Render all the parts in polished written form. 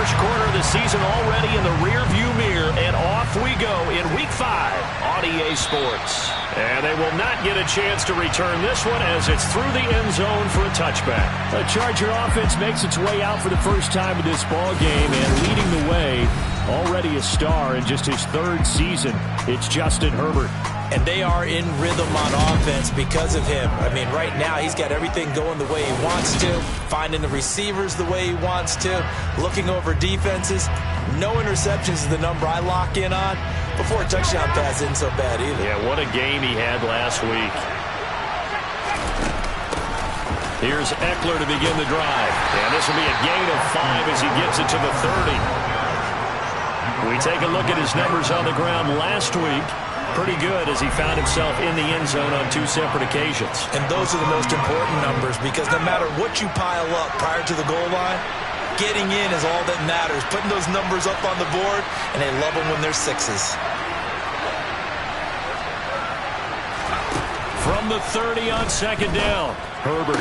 First quarter of the season already in the rearview mirror, and off we go in Week 5 on EA Sports. And they will not get a chance to return this one as it's through the end zone for a touchback. The Charger offense makes its way out for the first time in this ball game, and leading the way, already a star in just his third season, it's Justin Herbert. And they are in rhythm on offense because of him. I mean, right now he's got everything going the way he wants to, finding the receivers the way he wants to, looking over defenses. No interceptions is the number I lock in on. Before a touchdown pass isn't so bad either. Yeah, what a game he had last week. Here's Eckler to begin the drive. And this will be a gain of 5 as he gets it to the 30. We take a look at his numbers on the ground last week. Pretty good as he found himself in the end zone on 2 separate occasions. And those are the most important numbers because no matter what you pile up prior to the goal line, getting in is all that matters. Putting those numbers up on the board, and they love them when they're 6s. From the 30 on second down, Herbert.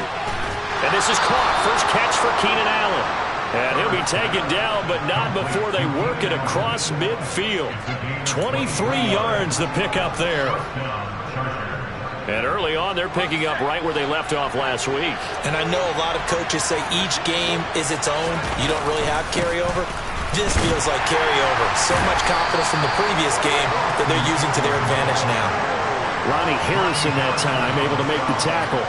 And this is caught. First catch for Keenan Allen. And he'll be taken down, but not before they work it across midfield. 23 yards the pickup there. And early on, they're picking up right where they left off last week. And I know a lot of coaches say each game is its own. You don't really have carryover. This feels like carryover. So much confidence from the previous game that they're using to their advantage now. Ronnie Harrison that time able to make the tackle.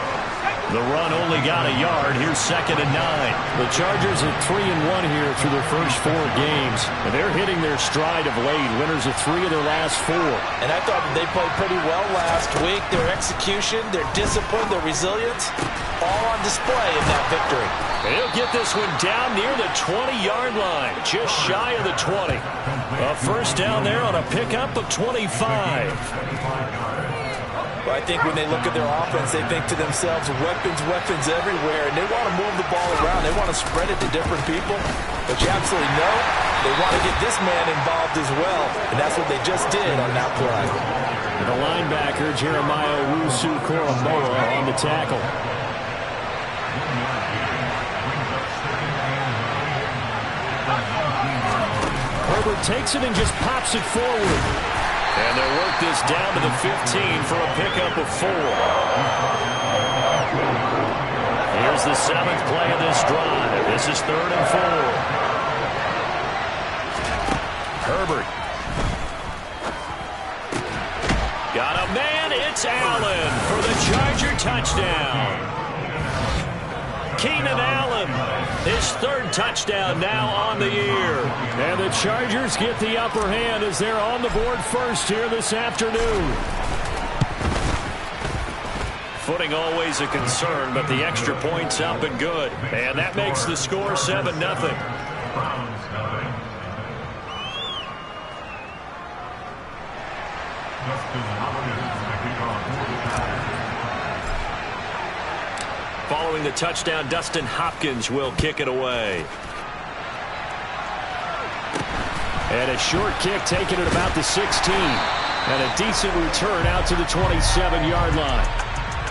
The run only got a yard. Here's 2nd and 9. The Chargers are 3-1 here through their first 4 games. And they're hitting their stride of late. Winners of 3 of their last 4. And I thought that they played pretty well last week. Their execution, their discipline, their resilience, all on display in that victory. And he'll get this one down near the 20-yard line. Just shy of the 20. A first down there on a pickup of 25. Well, I think when they look at their offense, they think to themselves, weapons, weapons everywhere, and they want to move the ball around. They want to spread it to different people. But you absolutely know they want to get this man involved as well, and that's what they just did on that play. The linebacker, Jeremiah Owusu-Koramoah, on the tackle. Herbert takes it and just pops it forward. And they'll work this down to the 15 for a pickup of 4. Here's the 7th play of this drive. This is 3rd and 4. Herbert. Got a man. It's Allen for the Charger touchdown. Keenan Allen, his 3rd touchdown now on the year. And the Chargers get the upper hand as they're on the board first here this afternoon. Footing always a concern, but the extra point's up and good. And that makes the score 7-0. Following the touchdown, Dustin Hopkins will kick it away. And a short kick taken at about the 16. And a decent return out to the 27-yard line.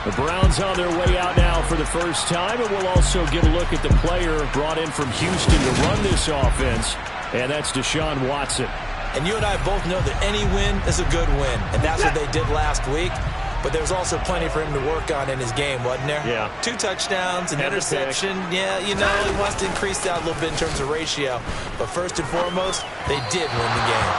The Browns on their way out now for the first time. And we'll also get a look at the player brought in from Houston to run this offense. And that's Deshaun Watson. And you and I both know that any win is a good win. And that's what they did last week. But there's also plenty for him to work on in his game, wasn't there? Yeah. 2 touchdowns, an interception. Yeah, you know, he wants to increase that a little bit in terms of ratio. But first and foremost, they did win the game.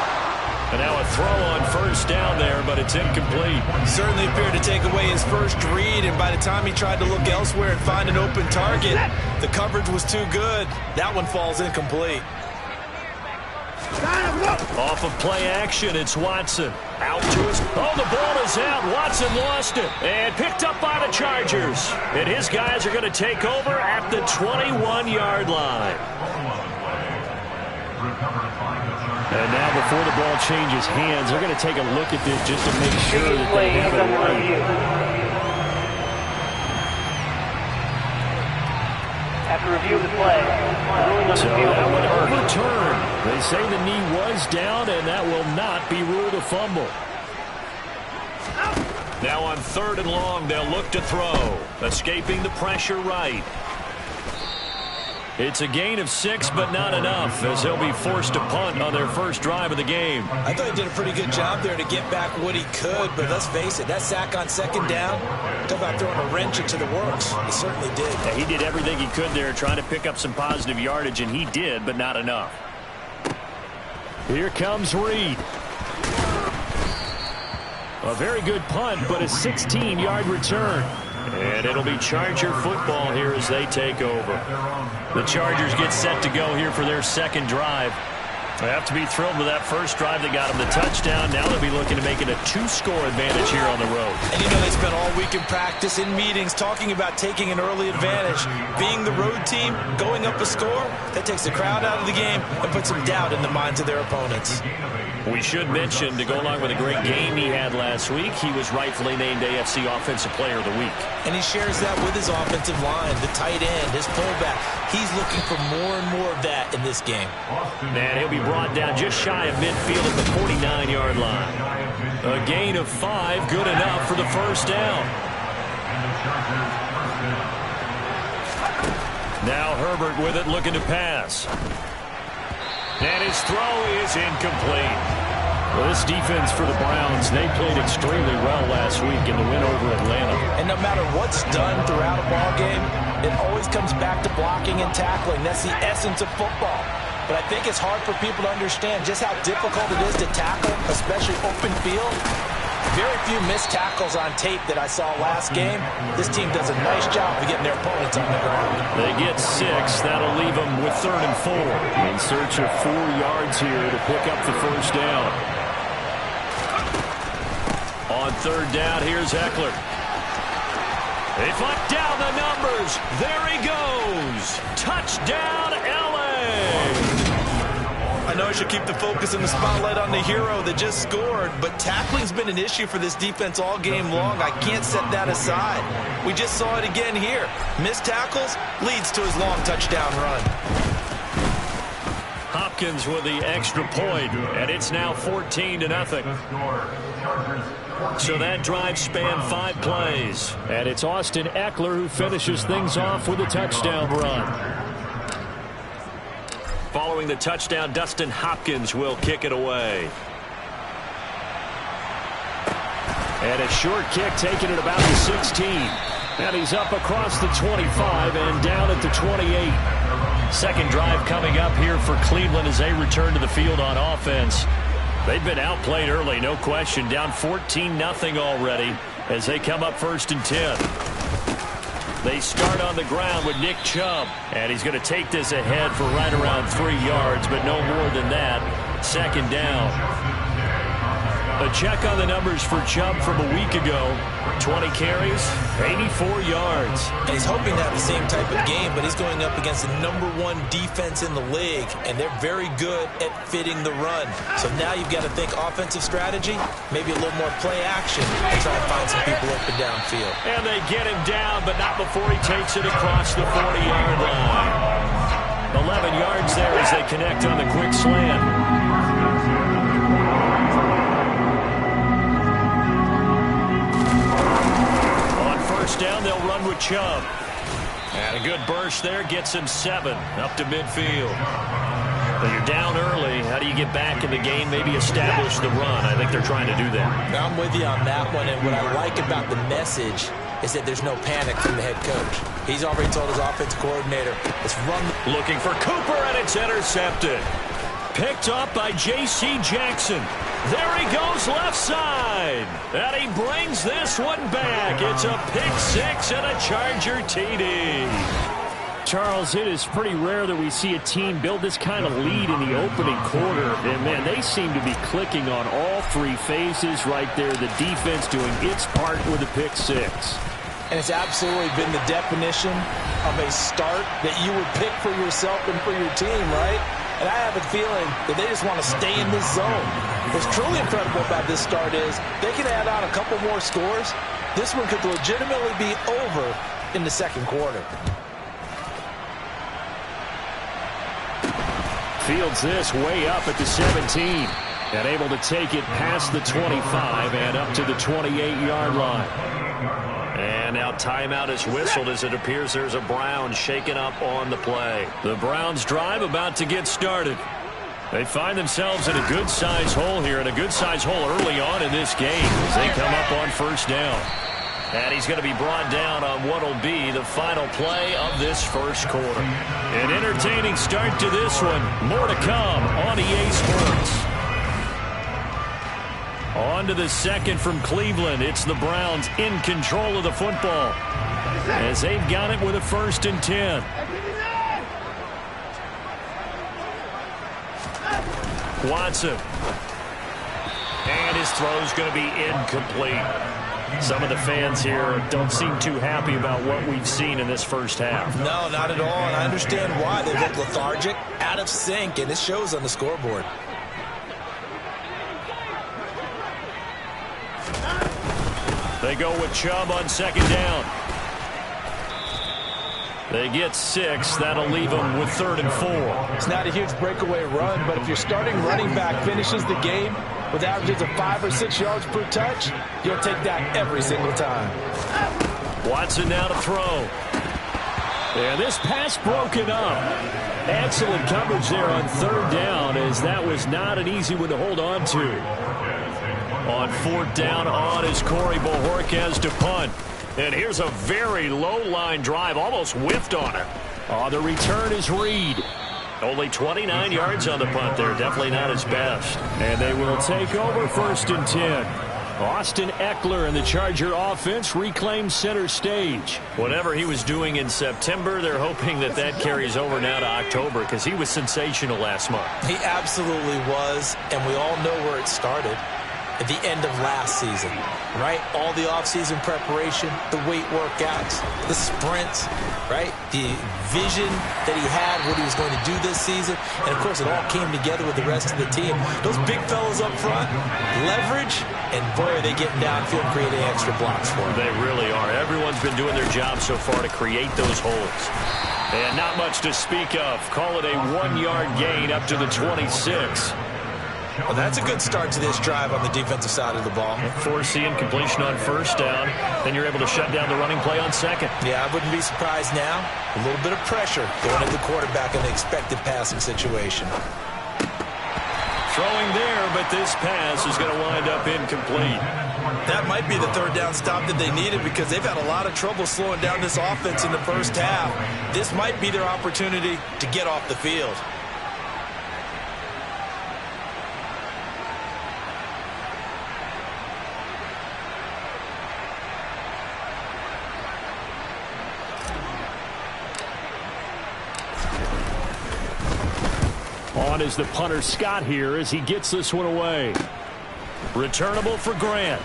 And now a throw on first down there, but it's incomplete. Certainly appeared to take away his first read, and by the time he tried to look elsewhere and find an open target, the coverage was too good. That one falls incomplete. Off of play action, it's Watson. Out to his... Oh, the ball is out. Watson lost it. And picked up by the Chargers. And his guys are going to take over at the 21-yard line. And now before the ball changes hands, they're going to take a look at this just to make sure that they have it right. After review of the play, so that one overturned. They say the knee was down, and that will not be ruled a fumble. Now on 3rd and long, they'll look to throw. Escaping the pressure right. It's a gain of 6, but not enough, as he'll be forced to punt on their first drive of the game. I thought he did a pretty good job there to get back what he could, but let's face it, that sack on second down, talk about throwing a wrench into the works. He certainly did. Yeah, he did everything he could there, trying to pick up some positive yardage, and he did, but not enough. Here comes Reed. A very good punt, but a 16-yard return. And it'll be Charger football here as they take over. The Chargers get set to go here for their second drive. They have to be thrilled with that first drive that got them the touchdown. Now they'll be looking to make it a 2-score advantage here on the road. And you know they spent all week in practice, in meetings, talking about taking an early advantage. Being the road team, going up a score, that takes the crowd out of the game and puts some doubt in the minds of their opponents. We should mention, to go along with a great game he had last week, he was rightfully named AFC Offensive Player of the Week. And he shares that with his offensive line, the tight end, his fullback. He's looking for more and more of that in this game. And he'll be brought down just shy of midfield at the 49-yard line. A gain of 5, good enough for the first down. Now Herbert with it, looking to pass. And his throw is incomplete. Well, this defense for the Browns, they played extremely well last week in the win over Atlanta. And no matter what's done throughout a ball game, it always comes back to blocking and tackling. That's the essence of football. But I think it's hard for people to understand just how difficult it is to tackle, especially open field. Very few missed tackles on tape that I saw last game. This team does a nice job of getting their opponents on the ground. They get 6. That'll leave them with 3rd and 4. In search of 4 yards here to pick up the first down. On 3rd down, here's Eckler. They flat down the numbers. There he goes. Touchdown, LA. I know I should keep the focus and the spotlight on the hero that just scored, but tackling's been an issue for this defense all game long. I can't set that aside. We just saw it again here. Missed tackles leads to his long touchdown run. Hopkins with the extra point, and it's now 14-0. So that drive spanned 5 plays. And it's Austin Eckler who finishes things off with a touchdown run. Following the touchdown, Dustin Hopkins will kick it away. And a short kick taken at about the 16. And he's up across the 25 and down at the 28. Second drive coming up here for Cleveland as they return to the field on offense. They've been outplayed early, no question. Down 14-0 already as they come up 1st and 10. They start on the ground with Nick Chubb, and he's going to take this ahead for right around 3 yards, but no more than that. 2nd down. A check on the numbers for Chubb from a week ago. 20 carries, 84 yards. And he's hoping to have the same type of game, but he's going up against the #1 defense in the league, and they're very good at fitting the run. So now you've got to think offensive strategy, maybe a little more play action, and try and find some people open downfield. And they get him down, but not before he takes it across the 40-yard line. 11 yards there as they connect on the quick slant. First down, they'll run with Chubb. And a good burst there gets him 7 up to midfield. When you're down early, how do you get back in the game, maybe establish the run? I think they're trying to do that. I'm with you on that one, and what I like about the message is that there's no panic from the head coach. He's already told his offensive coordinator, let's run. Looking for Cooper, and it's intercepted. Picked up by J.C. Jackson. There he goes left side. And he brings this one back. It's a pick 6 and a Charger TD. Charles, it is pretty rare that we see a team build this kind of lead in the opening quarter. And, man, they seem to be clicking on all 3 phases right there. The defense doing its part with a pick 6. And it's absolutely been the definition of a start that you would pick for yourself and for your team, right? And I have a feeling that they just want to stay in this zone. What's truly incredible about this start is they can add on a couple more scores. This one could legitimately be over in the second quarter. Fields this way up at the 17. And able to take it past the 25 and up to the 28-yard line. And now timeout is whistled as it appears there's a Browns shaken up on the play. The Browns drive about to get started. They find themselves in a good-sized hole here, and a good-sized hole early on in this game as they come up on first down. And he's going to be brought down on what will be the final play of this first quarter. An entertaining start to this one. More to come on EA Sports. On to the second from Cleveland. It's the Browns in control of the football as they've got it with a 1st and 10. Watson. And his throw's going to be incomplete. Some of the fans here don't seem too happy about what we've seen in this first half. No, not at all, and I understand why. They look lethargic, out of sync, and it shows on the scoreboard. They go with Chubb on 2nd down. They get 6. That'll leave them with 3rd and 4. It's not a huge breakaway run, but if your starting running back finishes the game with averages of 5 or 6 yards per touch, you'll take that every single time. Watson now to throw. And this pass broken up. Excellent coverage there on 3rd down, as that was not an easy one to hold on to. On 4th down, on is Corey Bojorquez to punt. And here's a very low-line drive, almost whiffed on it. The return is Reed. Only 29 yards on the punt there. Definitely not his best. And they will take over 1st and 10. Austin Eckler and the Charger offense reclaimed center stage. Whatever he was doing in September, they're hoping that that carries over now to October, because he was sensational last month. He absolutely was, and we all know where it started. At the end of last season, right? All the offseason preparation, the weight workouts, the sprints, right? The vision that he had, what he was going to do this season. And, of course, it all came together with the rest of the team. Those big fellas up front, leverage, and, boy, are they getting downfield and creating extra blocks for him. They really are. Everyone's been doing their job so far to create those holes. And not much to speak of. Call it a 1-yard gain up to the 26. Well, that's a good start to this drive on the defensive side of the ball. Forcing completion on 1st down. Then you're able to shut down the running play on 2nd. Yeah, I wouldn't be surprised now. A little bit of pressure going at the quarterback in the expected passing situation. Throwing there, but this pass is going to wind up incomplete. That might be the 3rd down stop that they needed, because they've had a lot of trouble slowing down this offense in the first half. This might be their opportunity to get off the field. On is the punter Scott here as he gets this one away. Returnable for Grant.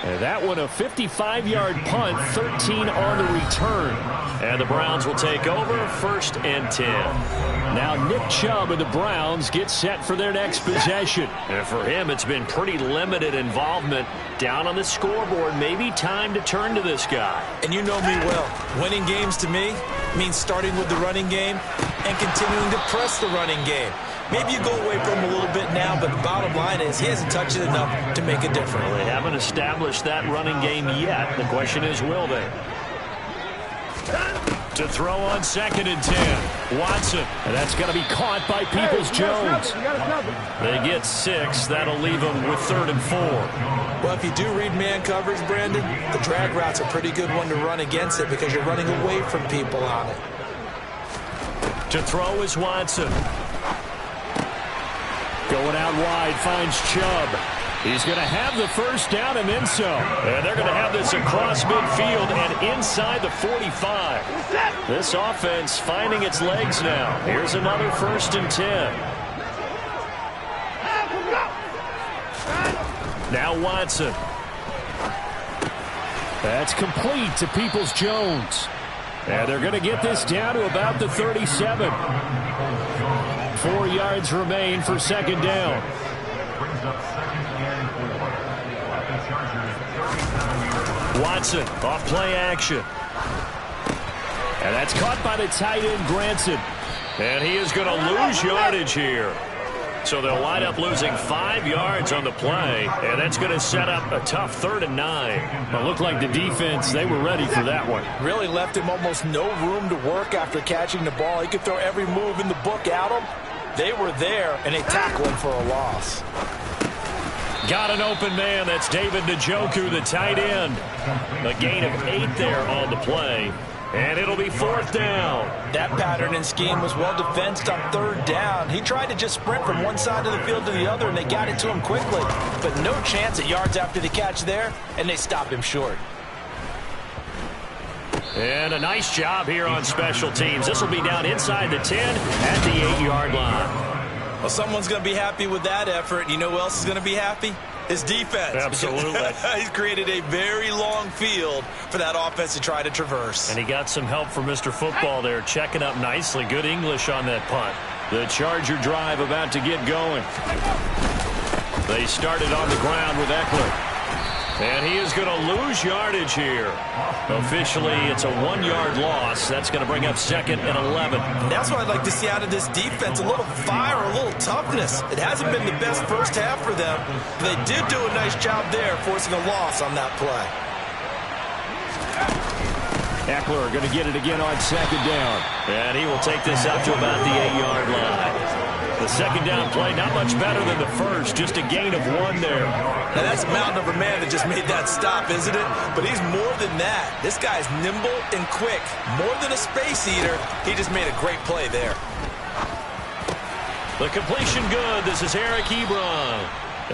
And that one a 55-yard punt, 13 on the return. And the Browns will take over 1st and 10. Now Nick Chubb and the Browns get set for their next possession. And for him, it's been pretty limited involvement down on the scoreboard. Maybe time to turn to this guy. And you know me well. Winning games to me means starting with the running game and continuing to press the running game. Maybe you go away from him a little bit now, but the bottom line is he hasn't touched it enough to make a difference. Well, they haven't established that running game yet. The question is, will they? To throw on 2nd and 10. Watson. And that's going to be caught by Peoples-Jones. They get 6. That'll leave them with 3rd and 4. Well, if you do read man coverage, Brandon, the drag route's a pretty good one to run against it, because you're running away from people on it. To throw is Watson. Going out wide, finds Chubb. He's going to have the 1st down and then some. And they're going to have this across midfield and inside the 45. This offense finding its legs now. Here's another 1st and 10. Now Watson. That's complete to Peoples-Jones. And they're going to get this down to about the 37. 4 yards remain for 2nd down. Watson off play action. And that's caught by the tight end, Granson. And he is going to lose yardage here. So they'll wind up losing 5 yards on the play, and that's going to set up a tough 3rd and 9. Well, it looked like the defense, they were ready for that one. Really left him almost no room to work after catching the ball. He could throw every move in the book at him. They were there, and they tackled him for a loss. Got an open man. That's David Njoku, the tight end. A gain of 8 there on the play. And it'll be 4th down. That pattern and scheme was well defensed on 3rd down. He tried to just sprint from one side of the field to the other, and they got it to him quickly. But no chance at yards after the catch there, and they stopped him short. And a nice job here on special teams. This will be down inside the 10 at the 8-yard line. Well, someone's going to be happy with that effort. You know who else is going to be happy? His defense. Absolutely. He's created a very long field for that offense to try to traverse. And he got some help from Mr. Football there, checking up nicely. Good English on that punt. The Charger drive about to get going. They started on the ground with Eckler. And he is going to lose yardage here. Officially, it's a 1-yard loss. That's going to bring up 2nd and 11. That's what I'd like to see out of this defense. A little fire, a little toughness. It hasn't been the best first half for them, but they did do a nice job there, forcing a loss on that play. Eckler going to get it again on 2nd down. And he will take this out to about the 8-yard line. The 2nd down play, not much better than the first. Just a gain of 1 there. Now, that's a mountain of a man that just made that stop, isn't it? But he's more than that. This guy's nimble and quick. More than a space eater. He just made a great play there. The completion good. This is Eric Ebron.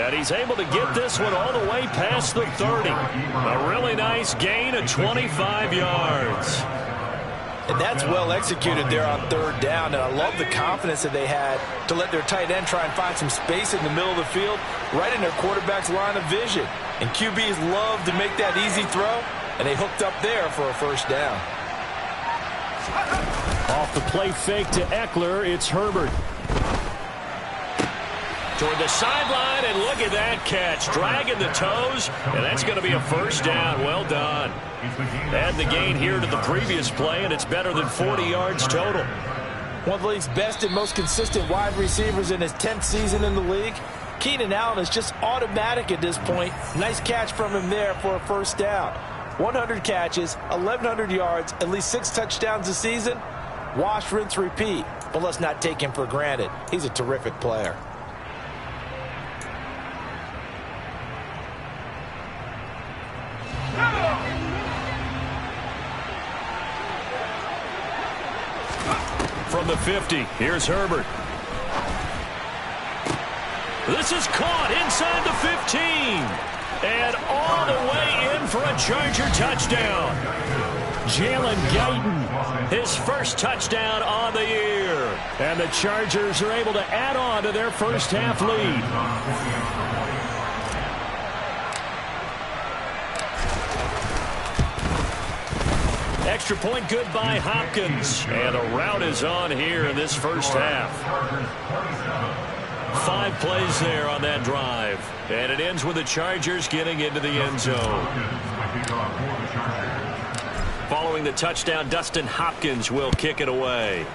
And he's able to get this one all the way past the 30. A really nice gain of 25 yards. And that's well executed there on 3rd down. And I love the confidence that they had to let their tight end try and find some space in the middle of the field, right in their quarterback's line of vision. And QBs love to make that easy throw, and they hooked up there for a 1st down. Off the play fake to Eckler, it's Herbert. Toward the sideline, and look at that catch. Dragging the toes, and that's going to be a 1st down. Well done. Add the gain here to the previous play, and it's better than 40 yards total. One of the league's best and most consistent wide receivers in his 10th season in the league. Keenan Allen is just automatic at this point. Nice catch from him there for a 1st down. 100 catches, 1,100 yards, at least 6 touchdowns a season. Wash, rinse, repeat. But let's not take him for granted. He's a terrific player. From the 50, here's Herbert. This is caught inside the 15. And all the way in for a Charger touchdown. Jalen Guyton, his first touchdown on the year. And the Chargers are able to add on to their first half lead. Extra point good by Hopkins. And a rout is on here in this first half. 5 plays there on that drive. And it ends with the Chargers getting into the end zone. Following the touchdown, Dustin Hopkins will kick it away.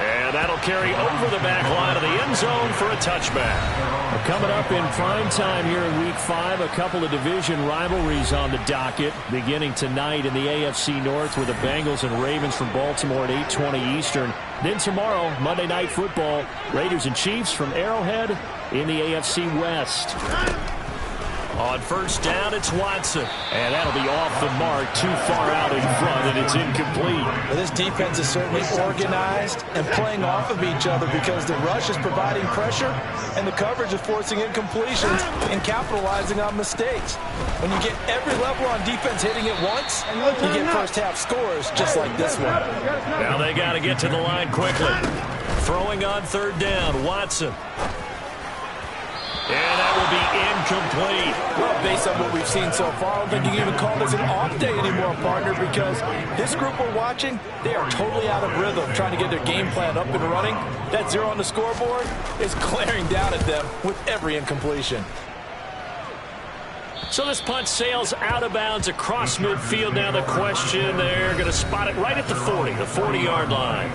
And that'll carry over the back line of the end zone for a touchback. Well, coming up in prime time here in Week 5, a couple of division rivalries on the docket. Beginning tonight in the AFC North with the Bengals and Ravens from Baltimore at 8:20 Eastern. Then tomorrow, Monday Night Football, Raiders and Chiefs from Arrowhead in the AFC West. On 1st down, it's Watson. And that'll be off the mark, too far out in front, and it's incomplete. Well, this defense is certainly organized and playing off of each other because the rush is providing pressure and the coverage is forcing incompletions and capitalizing on mistakes. When you get every level on defense hitting it once, you get first half scores just like this one. Now they got to get to the line quickly. Throwing on 3rd down, Watson. And that will be incomplete. Well, based on what we've seen so far, I don't think you can even call this an off day anymore, partner, because this group we're watching, they are totally out of rhythm, trying to get their game plan up and running. That 0 on the scoreboard is glaring down at them with every incompletion. So this punt sails out of bounds across midfield. Now the question, they're going to spot it right at the 40, the 40-yard line.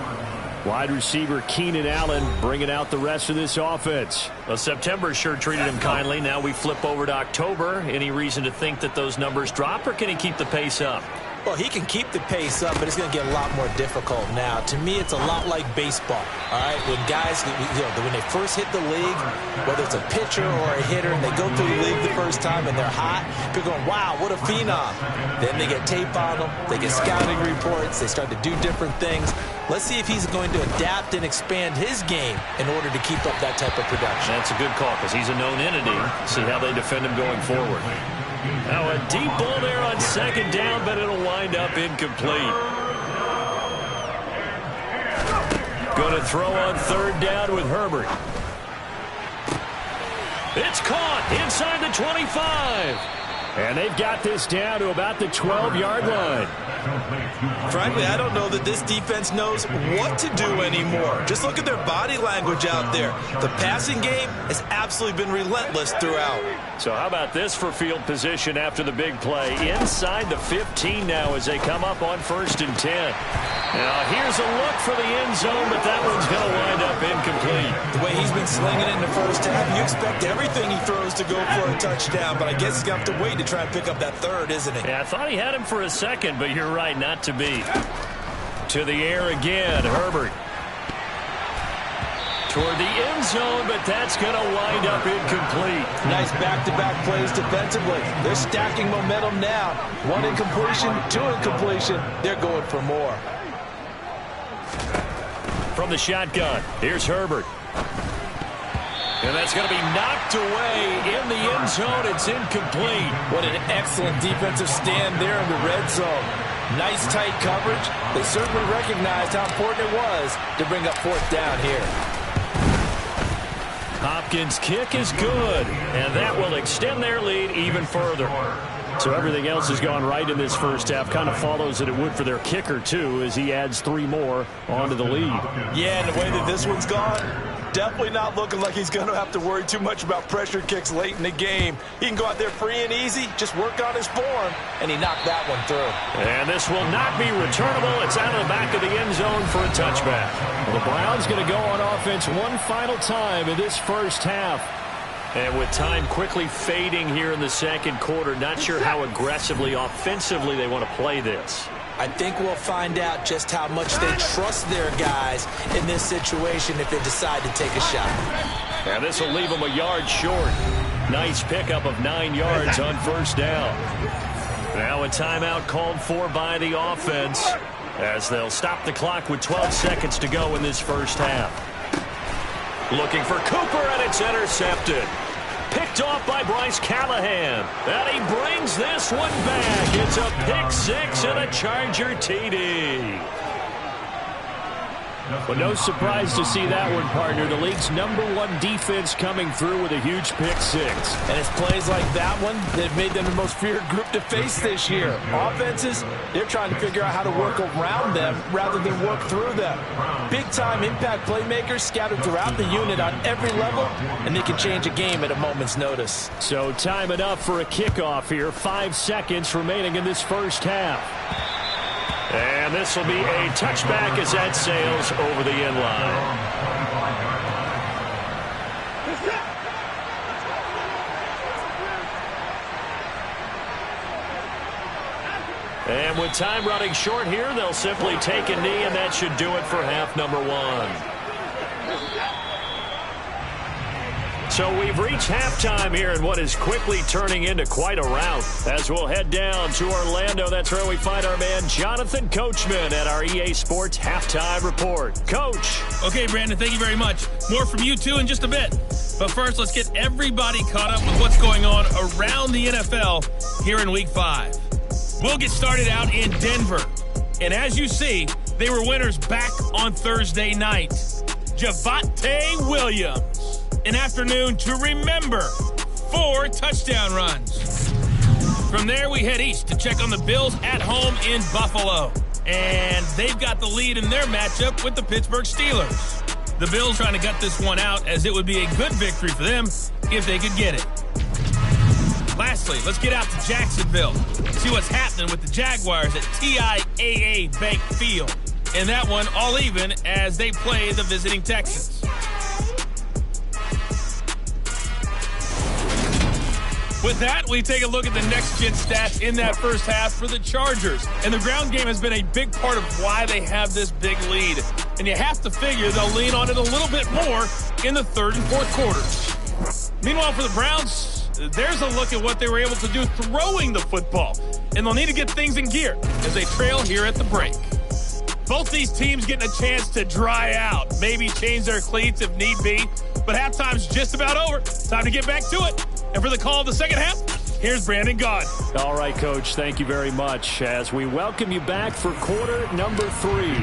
Wide receiver Keenan Allen bringing out the rest of this offense. Well, September sure treated him kindly. Now we flip over to October. Any reason to think that those numbers drop, or can he keep the pace up? Well, he can keep the pace up, but it's going to get a lot more difficult now. To me, it's a lot like baseball. All right, when guys, when they first hit the league, whether it's a pitcher or a hitter, and they go through the league the first time and they're hot, people are going, wow, what a phenom. Then they get tape on them, they get scouting reports, they start to do different things. Let's see if he's going to adapt and expand his game in order to keep up that type of production. That's a good call because he's a known entity. See how they defend him going forward. Now a deep ball there on second down, but it'll wind up incomplete. Going to throw on third down with Herbert. It's caught inside the 25. And they've got this down to about the 12-yard line. Frankly, I don't know that this defense knows what to do anymore. Just look at their body language out there. The passing game has absolutely been relentless throughout. So how about this for field position after the big play? Inside the 15 now as they come up on 1st and 10. Now here's a look for the end zone, but that one's going to wind up incomplete. The way he's been slinging it in the first half, you expect everything he throws to go for a touchdown, but I guess he's going to have to wait to try and pick up that third, isn't he? Yeah, I thought he had him for a second, but you're right, not to be. To the air again, Herbert. Toward the end zone, but that's going to wind up incomplete. Nice back-to-back plays defensively. They're stacking momentum now. 1 incompletion, 2 incompletion. They're going for more. From the shotgun, here's Herbert. And that's going to be knocked away in the end zone. It's incomplete. What an excellent defensive stand there in the red zone. Nice tight coverage. They certainly recognized how important it was to bring up 4th down here. Hopkins' kick is good, and that will extend their lead even further. So everything else has gone right in this first half. Kind of follows that it would for their kicker, too, as he adds 3 more onto the lead. Yeah, and the way that this one's gone, definitely not looking like he's going to have to worry too much about pressure kicks late in the game. He can go out there free and easy, just work on his form, and he knocked that one through. And this will not be returnable. It's out of the back of the end zone for a touchback. The Browns going to go on offense one final time in this first half. And with time quickly fading here in the second quarter, not sure how aggressively, offensively they want to play this. I think we'll find out just how much they trust their guys in this situation if they decide to take a shot. And this will leave them a yard short. Nice pickup of 9 yards on 1st down. Now a timeout called for by the offense as they'll stop the clock with 12 seconds to go in this first half. Looking for Cooper, and it's intercepted. Picked off by Bryce Callahan. And he brings this one back. It's a pick 6 and a Charger TD. But no surprise to see that one, partner. The league's #1 defense coming through with a huge pick 6. And it's plays like that one that made them the most feared group to face this year. Offenses, they're trying to figure out how to work around them rather than work through them. Big-time impact playmakers scattered throughout the unit on every level, and they can change a game at a moment's notice. So time enough for a kickoff here. 5 seconds remaining in this first half. And this will be a touchback as that sails over the end line. And with time running short here, they'll simply take a knee, and that should do it for half number 1. So we've reached halftime here in what is quickly turning into quite a rout. As we'll head down to Orlando, that's where we find our man Jonathan Coachman at our EA Sports Halftime Report. Coach. Okay, Brandon, thank you very much. More from you, too, in just a bit. But first, let's get everybody caught up with what's going on around the NFL here in Week 5. We'll get started out in Denver. And as you see, they were winners back on Thursday night. Javonte Williams. An afternoon to remember. 4 touchdown runs. From there, we head east to check on the Bills at home in Buffalo. And they've got the lead in their matchup with the Pittsburgh Steelers. The Bills trying to gut this one out, as it would be a good victory for them if they could get it. Lastly, let's get out to Jacksonville. See what's happening with the Jaguars at TIAA Bank Field. in that one, all even as they play the visiting Texans. With that, we take a look at the next-gen stats in that first half for the Chargers. And the ground game has been a big part of why they have this big lead. And you have to figure they'll lean on it a little bit more in the third and fourth quarters. Meanwhile, for the Browns, there's a look at what they were able to do throwing the football. And they'll need to get things in gear as they trail here at the break. Both these teams getting a chance to dry out, maybe change their cleats if need be. But halftime's just about over. Time to get back to it. And for the call of the second half, here's Brandon Gaud. All right, Coach, thank you very much as we welcome you back for quarter number 3.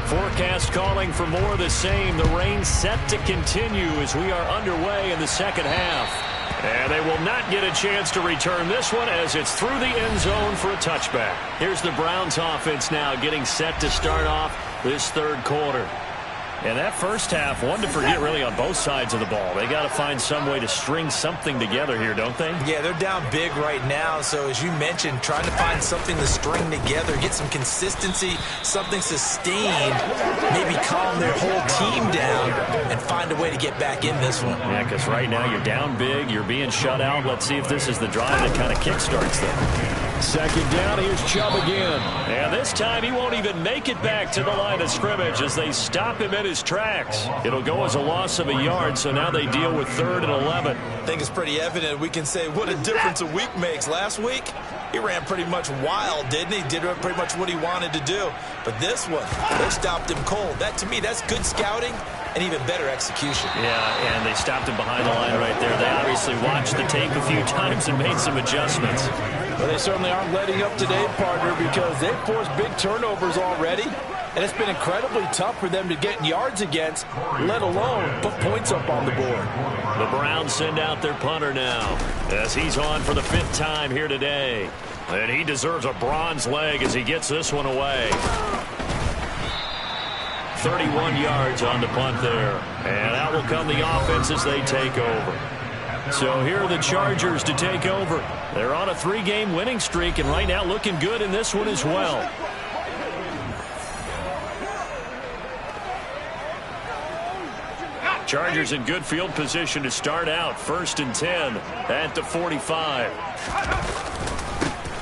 Forecast calling for more of the same. The rain set to continue as we are underway in the second half. And they will not get a chance to return this one as it's through the end zone for a touchback. Here's the Browns offense now getting set to start off this third quarter. And that first half, one to forget really on both sides of the ball. They got to find some way to string something together here, don't they? Yeah, they're down big right now. So as you mentioned, trying to find something to string together, get some consistency, something sustained, maybe calm their whole team down and find a way to get back in this one. Yeah, because right now you're down big, you're being shut out. Let's see if this is the drive that kind of kickstarts them. Second down, here's Chubb again. And this time he won't even make it back to the line of scrimmage as they stop him in his tracks. It'll go as a loss of a yard, so now they deal with 3rd and 11. I think it's pretty evident. We can say what a difference a week makes. Last week, he ran pretty much wild, didn't he? Did pretty much what he wanted to do. But this one, they stopped him cold. That, to me, that's good scouting and even better execution. Yeah, and they stopped him behind the line right there. They obviously watched the tape a few times and made some adjustments. Well, they certainly aren't letting up today, partner, because they've forced big turnovers already, and it's been incredibly tough for them to get yards against, let alone put points up on the board. The Browns send out their punter now as he's on for the 5th time here today. And he deserves a bronze leg as he gets this one away. 31 yards on the punt there. And out will come the offense as they take over. So here are the Chargers to take over. They're on a 3-game winning streak and right now looking good in this one as well. Chargers in good field position to start out. 1st and 10 at the 45.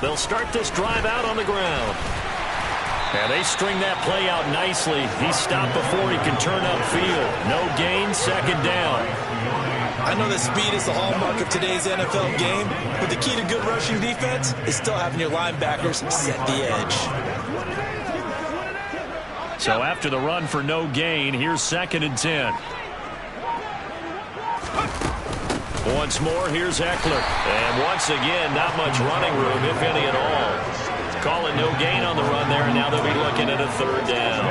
They'll start this drive out on the ground. And they string that play out nicely. He's stopped before he can turn upfield. No gain, 2nd down. I know that speed is the hallmark of today's NFL game, but the key to good rushing defense is still having your linebackers set the edge. So after the run for no gain, here's 2nd and 10. Once more, here's Eckler. And once again, not much running room, if any at all. Calling no gain on the run there, and now they'll be looking at a 3rd down.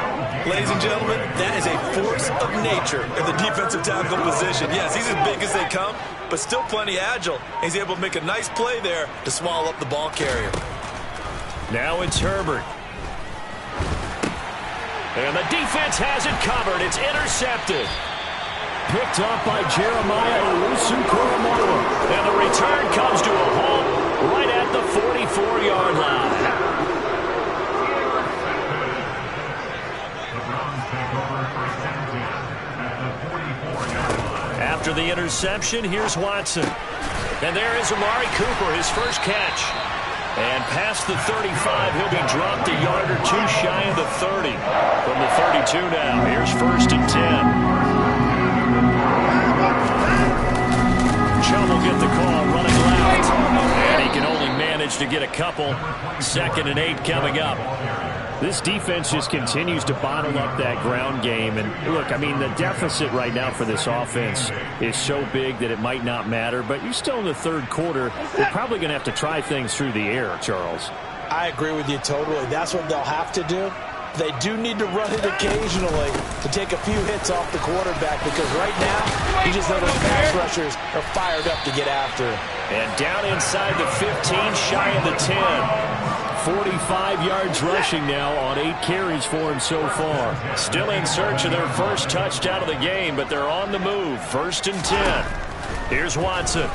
Ladies and gentlemen, that is a force of nature in the defensive tackle position. Yes, he's as big as they come, but still plenty agile. He's able to make a nice play there to swallow up the ball carrier. Now it's Herbert. And the defense has it covered. It's intercepted. Picked up by Jeremiah Owusu-Koramoah. And the return comes to a halt right at the 44-yard line. After the interception, here's Watson. And there is Amari Cooper, his first catch. And past the 35, he'll be dropped a yard or 2 shy of the 30. From the 32 now, here's 1st and 10. Chubb will get the call running left. And he can only manage to get a couple. 2nd and 8 coming up. This defense just continues to bottle up that ground game. And look, I mean, the deficit right now for this offense is so big that it might not matter. But you're still in the 3rd quarter. They're probably going to have to try things through the air, Charles. I agree with you totally. That's what they'll have to do. They do need to run it occasionally to take a few hits off the quarterback because right now, you just know those pass rushers are fired up to get after him. And down inside the 15, shy of the 10. 45 yards rushing now on 8 carries for him so far. Still in search of their first touchdown of the game, but they're on the move. 1st and 10. Here's Watson.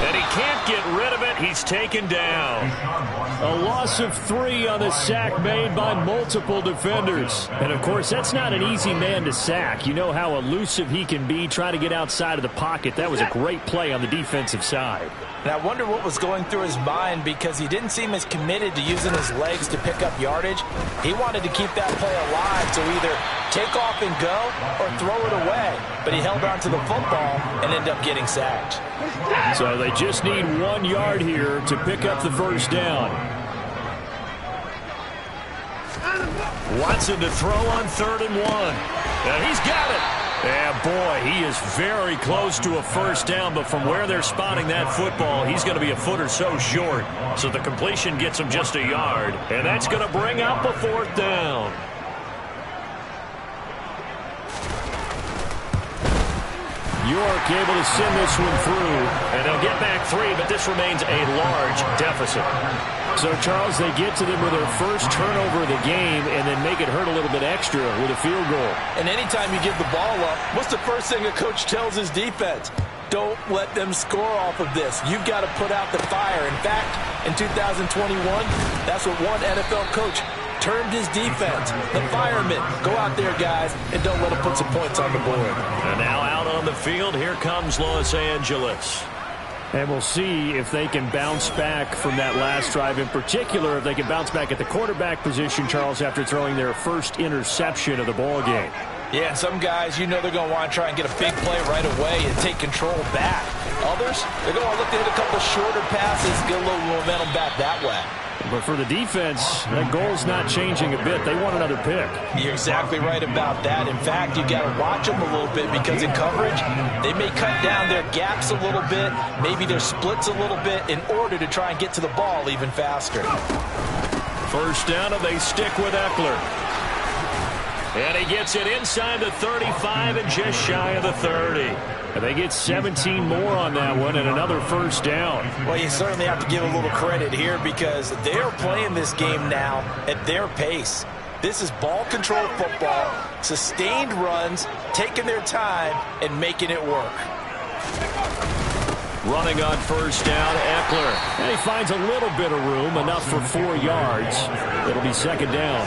And he can't get rid of it. He's taken down. A loss of 3 on the sack made by multiple defenders. And, of course, that's not an easy man to sack. You know how elusive he can be, trying to get outside of the pocket. That was a great play on the defensive side. And I wonder what was going through his mind, because he didn't seem as committed to using his legs to pick up yardage. He wanted to keep that play alive to either take off and go or throw it away. But he held on to the football and ended up getting sacked. So they just need 1 yard here to pick up the first down. Watson to throw on 3rd and 1. And he's got it. And, boy, he is very close to a first down, but from where they're spotting that football, he's going to be a foot or so short. So the completion gets him just a yard, and that's going to bring up a 4th down. York able to send this one through. And they'll get back 3, but this remains a large deficit. So, Charles, they get to them with their first turnover of the game and then make it hurt a little bit extra with a field goal. And anytime you give the ball up, what's the first thing a coach tells his defense? Don't let them score off of this. You've got to put out the fire. In fact, in 2021, that's what one NFL coach termed his defense. The firemen. Go out there, guys, and don't let them put some points on the board. And now out on the field, here comes Los Angeles. And we'll see if they can bounce back from that last drive. In particular, if they can bounce back at the quarterback position, Charles, after throwing their first interception of the ball game. Yeah, and some guys, you know they're going to want to try and get a big play right away and take control back. Others, they're going to look to hit a couple shorter passes, get a little momentum back that way. But for the defense, that goal's not changing a bit. They want another pick. You're exactly right about that. In fact, you got to watch them a little bit, because in coverage, they may cut down their gaps a little bit, maybe their splits a little bit, in order to try and get to the ball even faster. First down, and they stick with Eckler. And he gets it inside the 35 and just shy of the 30. And they get 17 more on that one and another first down. Well, you certainly have to give a little credit here, because they're playing this game now at their pace. This is ball control football, sustained runs, taking their time and making it work. Running on first down, Eckler. And he finds a little bit of room, enough for 4 yards. It'll be second down.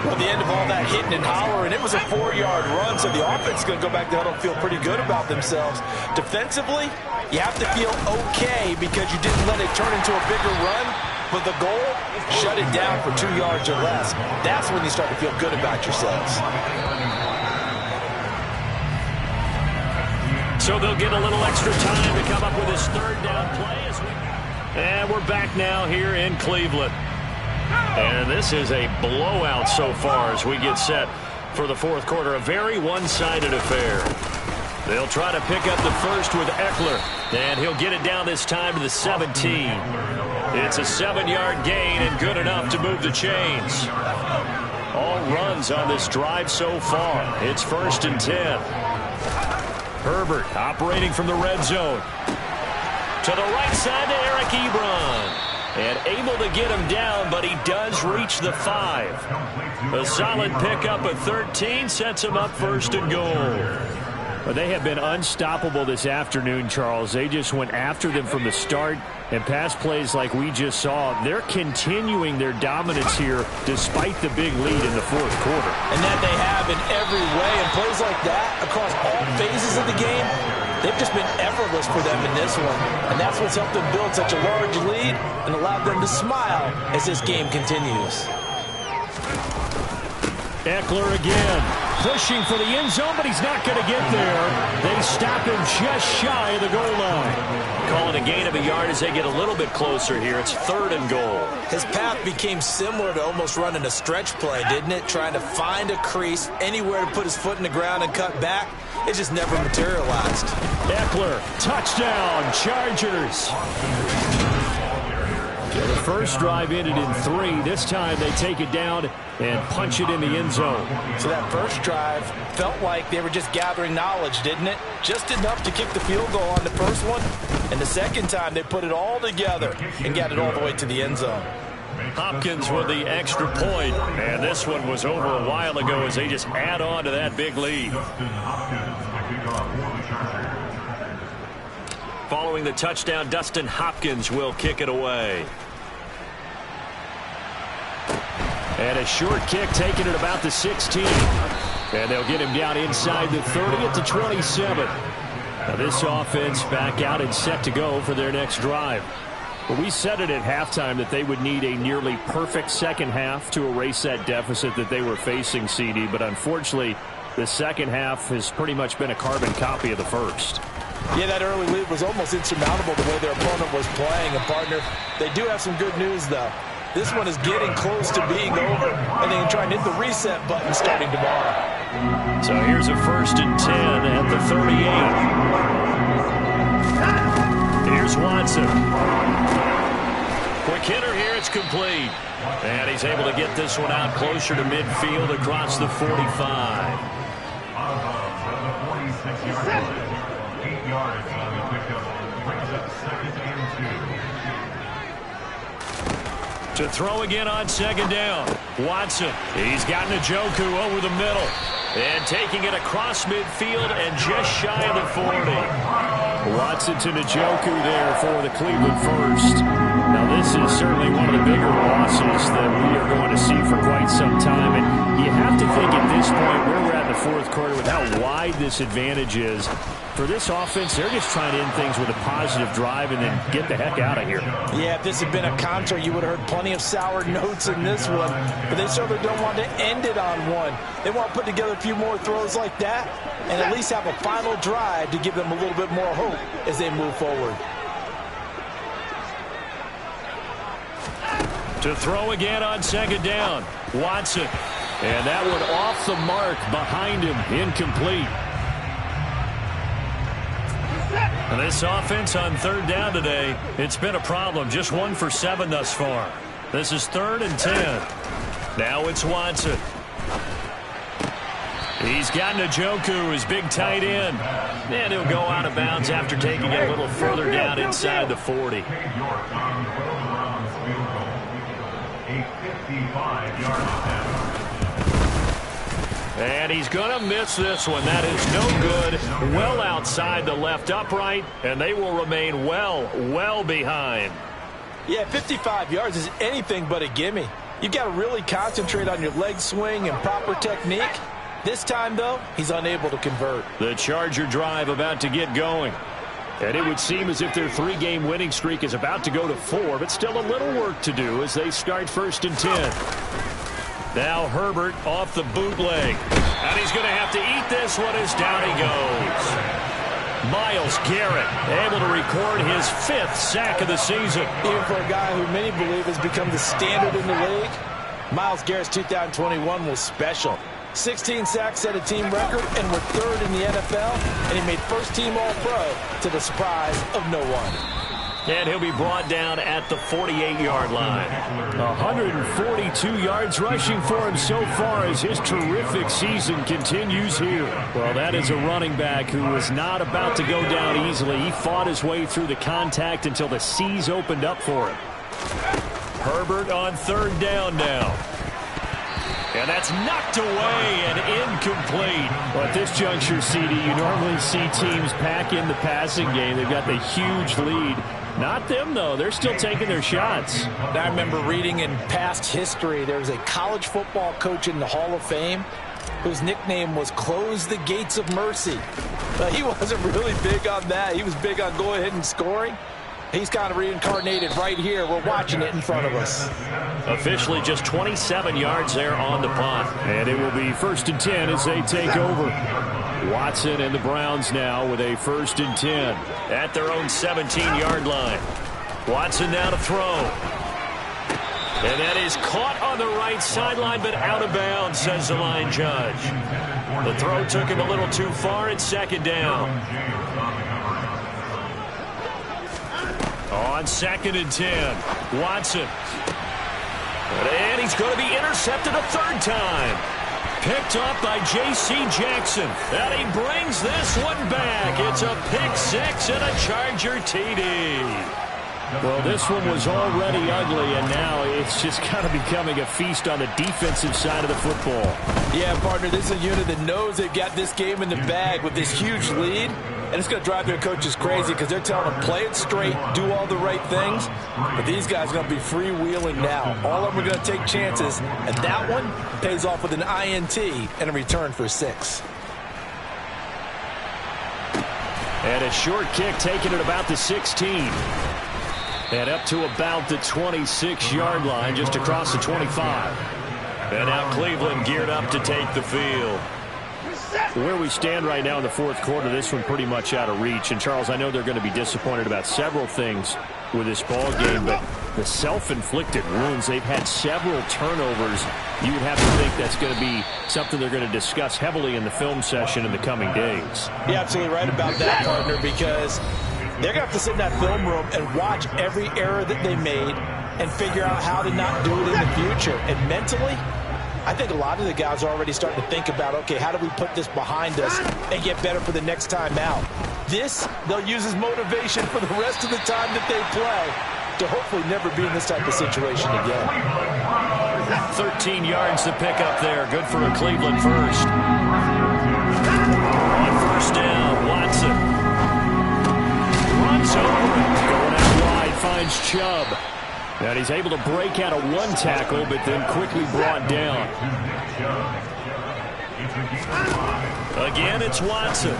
At the end of all that hitting and hollering, it was a 4-yard run, so the offense is going to go back to huddle and feel pretty good about themselves. Defensively, you have to feel okay, because you didn't let it turn into a bigger run, but the goal, shut it down for 2 yards or less. That's when you start to feel good about yourselves. So they'll get a little extra time to come up with this 3rd down play. And we're back now here in Cleveland. And this is a blowout so far as we get set for the 4th quarter. A very one-sided affair. They'll try to pick up the first with Eckler. And he'll get it down this time to the 17. It's a 7-yard gain and good enough to move the chains. All runs on this drive so far. It's 1st and 10. Herbert operating from the red zone. To the right side to Eric Ebron. And able to get him down, but he does reach the 5. A solid pickup of 13 sets him up 1st and goal. But they have been unstoppable this afternoon, Charles. They just went after them from the start, and pass plays like we just saw. They're continuing their dominance here despite the big lead in the 4th quarter. And that they have in every way. And plays like that across all phases of the game, they've just been effortless for them in this one. And that's what's helped them build such a large lead and allowed them to smile as this game continues. Eckler again, pushing for the end zone, but he's not going to get there. They stop him just shy of the goal line. Calling a gain of a yard as they get a little bit closer here. It's 3rd and goal. His path became similar to almost running a stretch play, didn't it? Trying to find a crease, anywhere to put his foot in the ground and cut back. It just never materialized. Eckler, touchdown, Chargers. So the first drive ended in 3. This time they take it down and punch it in the end zone. So that first drive felt like they were just gathering knowledge, didn't it? Just enough to kick the field goal on the first one. And the second time they put it all together and got it all the way to the end zone. Hopkins with the extra point. And this one was over a while ago as they just add on to that big lead. Following the touchdown, Dustin Hopkins will kick it away. And a short kick taken at about the 16. And they'll get him down inside the 30 at the 27. Now this offense back out and set to go for their next drive. Well, we said it at halftime that they would need a nearly perfect second half to erase that deficit that they were facing, CD. But unfortunately, the second half has pretty much been a carbon copy of the first. Yeah, that early lead was almost insurmountable the way their opponent was playing. And, partner, they do have some good news, though. This one is getting close to being over, and they can try and hit the reset button starting tomorrow. So here's a 1st and 10 at the 38. Here's Watson. Quick hitter here, it's complete. And he's able to get this one out closer to midfield across the 45. 8 yards on the pickup. Brings up 2nd and 2. To throw again on 2nd down. Watson. He's got Njoku over the middle. And taking it across midfield and just shy of the 40. Watson to Njoku there for the Cleveland first. Now this is certainly one of the bigger losses that we are going to see for quite some time. And you have to think at this point where we're at in the 4th quarter with how wide this advantage is. For this offense, they're just trying to end things with a positive drive and then get the heck out of here. Yeah, if this had been a counter, you would have heard plenty of sour notes in this one. But they certainly don't want to end it on one. They want to put together a few more throws like that and at least have a final drive to give them a little bit more hope as they move forward. To throw again on 2nd down. Watson. And that one off the mark behind him. Incomplete. And this offense on 3rd down today, it's been a problem. Just 1 for 7 thus far. This is 3rd and 10. Now it's Watson. He's got Njoku, his big tight end. And he'll go out of bounds after taking it a little further down inside the 40. A 55-yard attempt. And he's going to miss this one. That is no good. Well outside the left upright, and they will remain well behind. Yeah, 55 yards is anything but a gimme. You've got to really concentrate on your leg swing and proper technique. This time, though, he's unable to convert. The Charger drive about to get going. And it would seem as if their 3-game winning streak is about to go to 4, but still a little work to do as they start 1st and 10. Now Herbert off the bootleg. And he's going to have to eat this one as down he goes. Myles Garrett able to record his 5th sack of the season. Even for a guy who many believe has become the standard in the league, Myles Garrett's 2021 was special. 16 sacks set a team record and were 3rd in the NFL, and he made 1st team All-Pro to the surprise of no one. And he'll be brought down at the 48-yard line. 142 yards rushing for him so far as his terrific season continues here. Well, that is a running back who was not about to go down easily. He fought his way through the contact until the seas opened up for him. Herbert on 3rd down now. And that's knocked away and incomplete. Well, at this juncture, CD, you normally see teams pack in the passing game. They've got the huge lead. Not them, though. They're still taking their shots. I remember reading in past history, there was a college football coach in the Hall of Fame whose nickname was Close the Gates of Mercy. But he wasn't really big on that. He was big on go ahead and scoring. He's kind of reincarnated right here. We're watching it in front of us. Officially just 27 yards there on the punt. And it will be 1st and 10 as they take over. Watson and the Browns now with a 1st and 10. At their own 17-yard line. Watson now to throw. And that is caught on the right sideline, but out of bounds, says the line judge. The throw took him a little too far at 2nd down. On 2nd and 10, Watson. And he's going to be intercepted a 3rd time. Picked up by J.C. Jackson. And he brings this one back. It's a pick 6 and a Charger TD. Well, this one was already ugly, and now it's just kind of becoming a feast on the defensive side of the football. Yeah, partner, this is a unit that knows they've got this game in the bag with this huge lead, and it's going to drive their coaches crazy because they're telling them, play it straight, do all the right things, but these guys are going to be freewheeling now. All of them are going to take chances, and that one pays off with an INT and a return for 6. And a short kick taken at about the 16. And up to about the 26-yard line, just across the 25. And now Cleveland geared up to take the field. Where we stand right now in the fourth quarter, this one pretty much out of reach. And, Charles, I know they're going to be disappointed about several things with this ball game, but the self-inflicted wounds, they've had several turnovers. You would have to think that's going to be something they're going to discuss heavily in the film session in the coming days. You're absolutely right about that, partner, because they're going to have to sit in that film room and watch every error that they made and figure out how to not do it in the future. And mentally, I think a lot of the guys are already starting to think about, okay, how do we put this behind us and get better for the next time out? This, they'll use as motivation for the rest of the time that they play to hopefully never be in this type of situation again. 13 yards to pick up there. Good for a Cleveland first. On first down, Watson. Runs over it. Going out wide, finds Chubb. And he's able to break out of one tackle, but then quickly brought down. Again, it's Watson.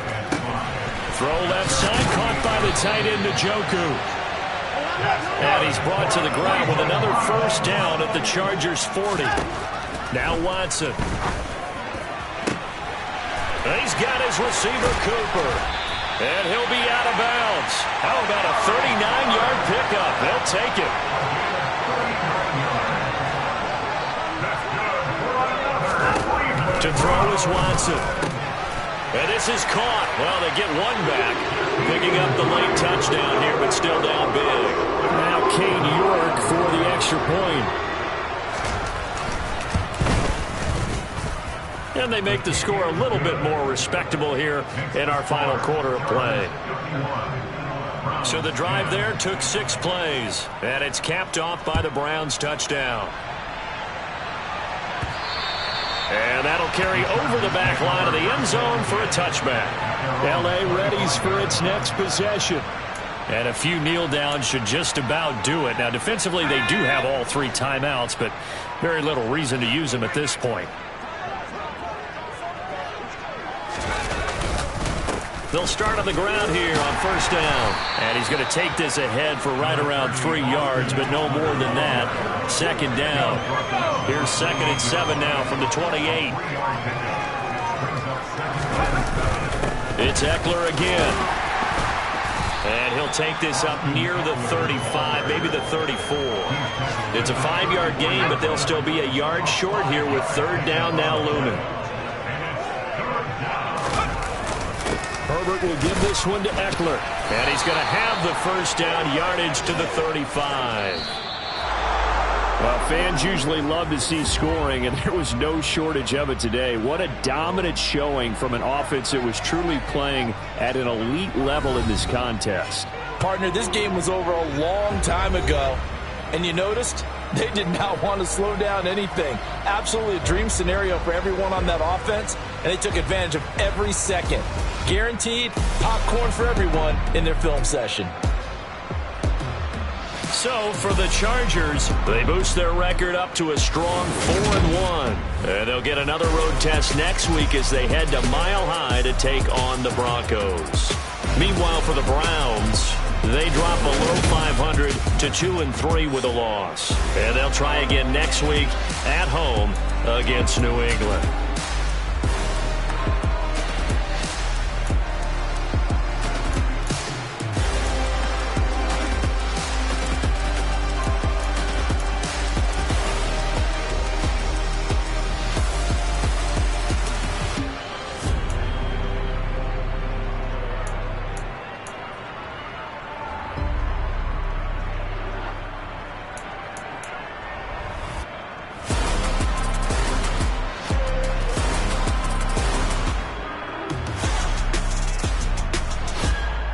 Throw left side, caught by the tight end, Njoku. And he's brought to the ground with another first down at the Chargers' 40. Now Watson. He's got his receiver, Cooper. And he'll be out of bounds. How about a 39-yard pickup? They'll take it. To throw is Watson. And this is caught. Well, they get one back. Picking up the late touchdown here, but still down big. Now Cade York for the extra point. And they make the score a little bit more respectable here in our final quarter of play. So the drive there took 6 plays. And it's capped off by the Browns' touchdown. And that'll carry over the back line of the end zone for a touchback. L.A. readies for its next possession. And a few kneel downs should just about do it. Now, defensively, they do have all 3 timeouts, but very little reason to use them at this point. They'll start on the ground here on first down. And he's going to take this ahead for right around 3 yards, but no more than that. Second down. Here's 2nd and 7 now from the 28. It's Eckler again. And he'll take this up near the 35, maybe the 34. It's a 5-yard gain, but they'll still be a yard short here with 3rd down now looming. Herbert will give this one to Eckler. And he's going to have the first down, yardage to the 35. Well, fans usually love to see scoring, and there was no shortage of it today. What a dominant showing from an offense that was truly playing at an elite level in this contest. Partner, this game was over a long time ago, and you noticed they did not want to slow down anything. Absolutely a dream scenario for everyone on that offense, and they took advantage of every second. Guaranteed popcorn for everyone in their film session. So, for the Chargers, they boost their record up to a strong 4-1. And they'll get another road test next week as they head to Mile High to take on the Broncos. Meanwhile, for the Browns, they drop below 500 to 2-3 with a loss. And they'll try again next week at home against New England.